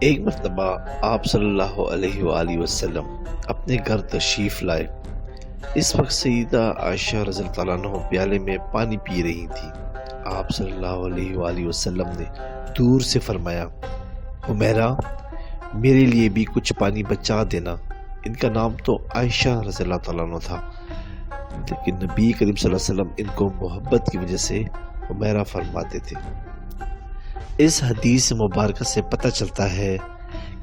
ایک مرتبہ آپ صلی اللہ علیہ وآلہ وسلم اپنے گھر تشریف لائے۔ اس وقت سیدہ عائشہ رضی اللہ عنہ پیالے میں پانی پی رہی تھی۔ آپ صلی اللہ علیہ وآلہ وسلم نے دور سے فرمایا، حمیرہ میرے لیے بھی کچھ پانی بچا دینا۔ ان کا نام تو عائشہ رضی اللہ عنہ تھا، لیکن نبی کریم صلی اللہ علیہ وسلم ان کو محبت کی وجہ سے حمیرہ فرماتے تھے۔ اس حدیث مبارکہ سے پتہ چلتا ہے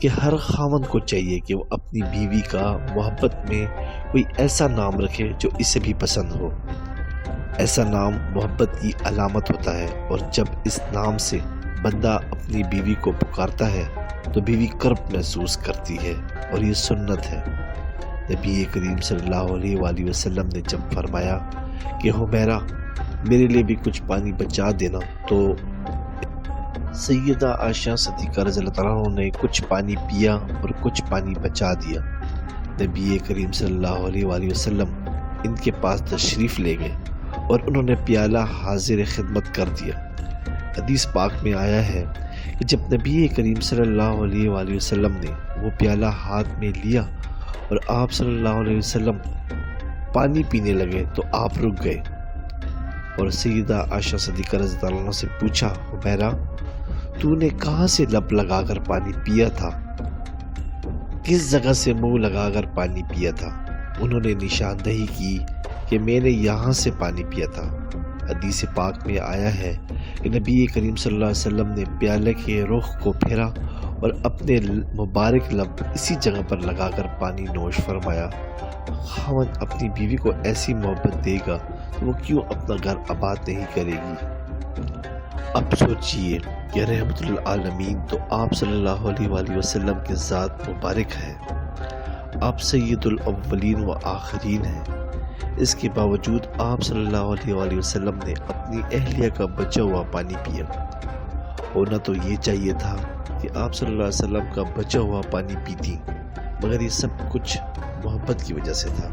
کہ ہر خاوند کو چاہیے کہ وہ اپنی بیوی کا محبت میں کوئی ایسا نام رکھے جو اسے بھی پسند ہو۔ ایسا نام محبت کی علامت ہوتا ہے، اور جب اس نام سے بندہ اپنی بیوی کو پکارتا ہے تو بیوی کرب محسوس کرتی ہے، اور یہ سنت ہے۔ نبی کریم صلی اللہ علیہ وآلہ وسلم نے جب فرمایا کہ حمیرہ میرے لیے بھی کچھ پانی بچا دینا، تو سیدہ عائشہ صدیقہ رضی اللہ عنہ نے کچھ پانی پیا اور کچھ پانی بچا دیا۔ نبی کریم صلی اللہ علیہ وآلہ وسلم ان کے پاس تشریف لے گئے اور انہوں نے پیالہ حاضر خدمت کر دیا۔ حدیث پاک میں آیا ہے کہ جب نبی کریم صلی اللہ علیہ وآلہ وسلم نے وہ پیالہ ہاتھ میں لیا اور آپ صلی اللہ علیہ وسلم پانی پینے لگے تو آپ رک گئے، اور سیدہ عائشہ صدیقہ رضی اللہ عنہ سے پوچھا، حمیرہ تو نے کہاں سے لب لگا کر پانی پیا تھا؟ کس جگہ سے منہ لگا کر پانی پیا تھا؟ انہوں نے نشاندہی کی کہ میں نے یہاں سے پانی پیا تھا۔ حدیث پاک میں آیا ہے کہ نبی کریم صلی اللہ علیہ وسلم نے پیالے کے رخ کو پھیرا اور اپنے مبارک لب اسی جگہ پر لگا کر پانی نوش فرمایا۔ خاوند اپنی بیوی کو ایسی محبت دے گا تو وہ کیوں اپنا گھر آباد نہیں کرے گی؟ اب سوچئے کہ رحمت للعالمین تو آپ صلی اللہ علیہ وآلہ وسلم کے ذات مبارک ہے، آپ سید الاولین و آخرین ہیں۔ اس کے باوجود آپ صلی اللہ علیہ وآلہ وسلم نے اپنی اہلیہ کا بچا ہوا پانی پیا۔ ہونا تو یہ چاہیے تھا کہ آپ صلی اللہ علیہ وسلم کا بچا ہوا پانی پیتی، مگر یہ سب کچھ محبت کی وجہ سے تھا۔